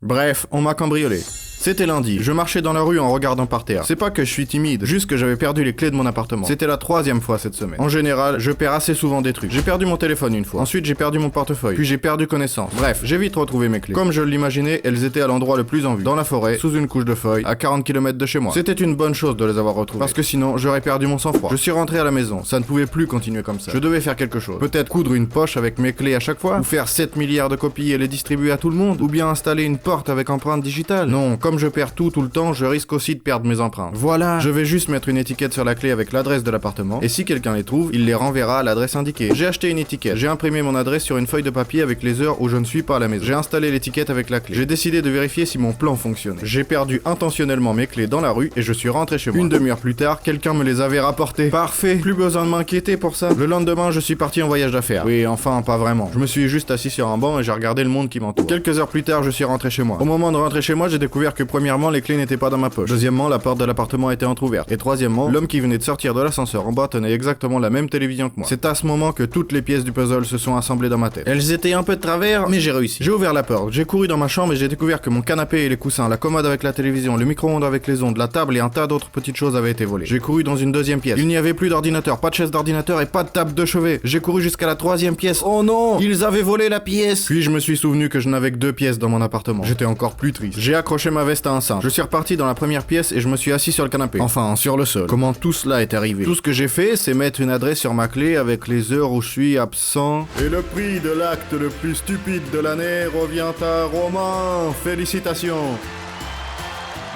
Bref, on m'a cambriolé. C'était lundi, je marchais dans la rue en regardant par terre. C'est pas que je suis timide, juste que j'avais perdu les clés de mon appartement. C'était la 3e fois cette semaine. En général, je perds assez souvent des trucs. J'ai perdu mon téléphone une fois. Ensuite, j'ai perdu mon portefeuille. Puis j'ai perdu connaissance. Bref, j'ai vite retrouvé mes clés. Comme je l'imaginais, elles étaient à l'endroit le plus en vue. Dans la forêt, sous une couche de feuilles, à 40 km de chez moi. C'était une bonne chose de les avoir retrouvées. Parce que sinon, j'aurais perdu mon sang-froid. Je suis rentré à la maison. Ça ne pouvait plus continuer comme ça. Je devais faire quelque chose. Peut-être coudre une poche avec mes clés à chaque fois, ou faire 7 milliards de copies et les distribuer à tout le monde, ou bien installer une porte avec empreinte digitale. Non, comme je perds tout le temps, je risque aussi de perdre mes empreintes. Voilà, je vais juste mettre une étiquette sur la clé avec l'adresse de l'appartement, et si quelqu'un les trouve, il les renverra à l'adresse indiquée. J'ai acheté une étiquette, j'ai imprimé mon adresse sur une feuille de papier avec les heures où je ne suis pas à la maison. J'ai installé l'étiquette avec la clé. J'ai décidé de vérifier si mon plan fonctionnait. J'ai perdu intentionnellement mes clés dans la rue et je suis rentré chez moi. Une demi-heure plus tard, quelqu'un me les avait rapportées. Parfait, plus besoin de m'inquiéter pour ça. Le lendemain, je suis parti en voyage d'affaires. Oui, enfin, pas vraiment. Je me suis juste assis sur un banc et j'ai regardé le monde qui m'entoure. Quelques heures plus tard, je suis rentré chez moi. Au moment de rentrer chez moi, j'ai découvert que premièrement, les clés n'étaient pas dans ma poche. Deuxièmement, la porte de l'appartement était entrouverte. Et troisièmement, l'homme qui venait de sortir de l'ascenseur en bas tenait exactement la même télévision que moi. C'est à ce moment que toutes les pièces du puzzle se sont assemblées dans ma tête. Elles étaient un peu de travers, mais j'ai réussi. J'ai ouvert la porte, j'ai couru dans ma chambre et j'ai découvert que mon canapé et les coussins, la commode avec la télévision, le micro-ondes avec les ondes, la table et un tas d'autres petites choses avaient été volées. J'ai couru dans une deuxième pièce. Il n'y avait plus d'ordinateur, pas de chaise d'ordinateur et pas de table de chevet. J'ai couru jusqu'à la 3e pièce. Oh non! Ils avaient volé la pièce! Puis je me suis souvenu que je n'avais que 2 pièces dans mon appartement. J'étais encore plus triste. J'ai accroché ma veste à un cintre. Je suis reparti dans la première pièce et je me suis assis sur le canapé. Enfin, sur le sol. Comment tout cela est arrivé? Tout ce que j'ai fait, c'est mettre une adresse sur ma clé avec les heures où je suis absent. Et le prix de l'acte le plus stupide de l'année revient à Romain. Félicitations.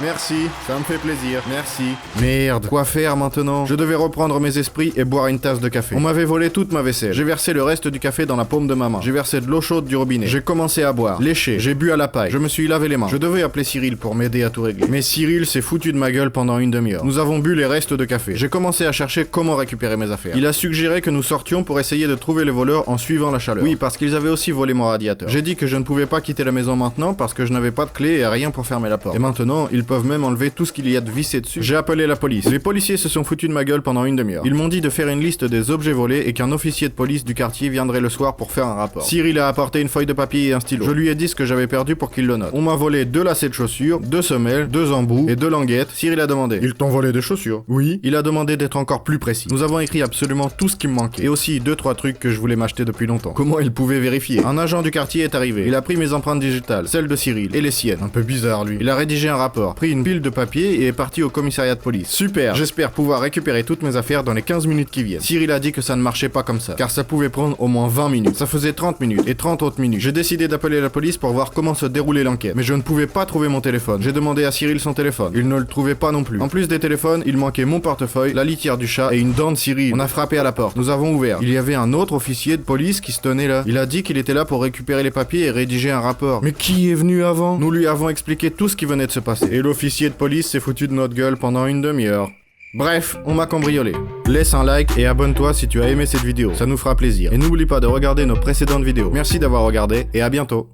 Merci, ça me fait plaisir, merci. Merde, quoi faire maintenant? Je devais reprendre mes esprits et boire une tasse de café. On m'avait volé toute ma vaisselle. J'ai versé le reste du café dans la paume de ma main. J'ai versé de l'eau chaude du robinet. J'ai commencé à boire, lécher, j'ai bu à la paille. Je me suis lavé les mains. Je devais appeler Cyril pour m'aider à tout régler. Mais Cyril s'est foutu de ma gueule pendant une demi-heure. Nous avons bu les restes de café. J'ai commencé à chercher comment récupérer mes affaires. Il a suggéré que nous sortions pour essayer de trouver les voleurs en suivant la chaleur. Oui, parce qu'ils avaient aussi volé mon radiateur. J'ai dit que je ne pouvais pas quitter la maison maintenant parce que je n'avais pas de clé et rien pour fermer la porte. Et maintenant, ils peuvent même enlever tout ce qu'il y a de vissé dessus. J'ai appelé la police. Les policiers se sont foutus de ma gueule pendant une demi-heure. Ils m'ont dit de faire une liste des objets volés et qu'un officier de police du quartier viendrait le soir pour faire un rapport. Cyril a apporté une feuille de papier et un stylo. Je lui ai dit ce que j'avais perdu pour qu'il le note. On m'a volé 2 lacets de chaussures, 2 semelles, 2 embouts et 2 languettes. Cyril a demandé. Ils t'ont volé des chaussures? Oui. Il a demandé d'être encore plus précis. Nous avons écrit absolument tout ce qui me manquait. Et aussi 2-3 trucs que je voulais m'acheter depuis longtemps. Comment il pouvait vérifier? Un agent du quartier est arrivé. Il a pris mes empreintes digitales, celles de Cyril et les siennes. Un peu bizarre lui. Il a rédigé un rapport, pris une pile de papier et est parti au commissariat de police. Super, j'espère pouvoir récupérer toutes mes affaires dans les 15 minutes qui viennent. Cyril a dit que ça ne marchait pas comme ça, car ça pouvait prendre au moins 20 minutes. Ça faisait 30 minutes et 30 autres minutes. J'ai décidé d'appeler la police pour voir comment se déroulait l'enquête. Mais je ne pouvais pas trouver mon téléphone. J'ai demandé à Cyril son téléphone. Il ne le trouvait pas non plus. En plus des téléphones, il manquait mon portefeuille, la litière du chat et une dent de Cyril. On a frappé à la porte. Nous avons ouvert. Il y avait un autre officier de police qui se tenait là. Il a dit qu'il était là pour récupérer les papiers et rédiger un rapport. Mais qui est venu avant? Nous lui avons expliqué tout ce qui venait de se passer. Et l'officier de police s'est foutu de notre gueule pendant une demi-heure. Bref, on m'a cambriolé. Laisse un like et abonne-toi si tu as aimé cette vidéo, ça nous fera plaisir. Et n'oublie pas de regarder nos précédentes vidéos. Merci d'avoir regardé et à bientôt.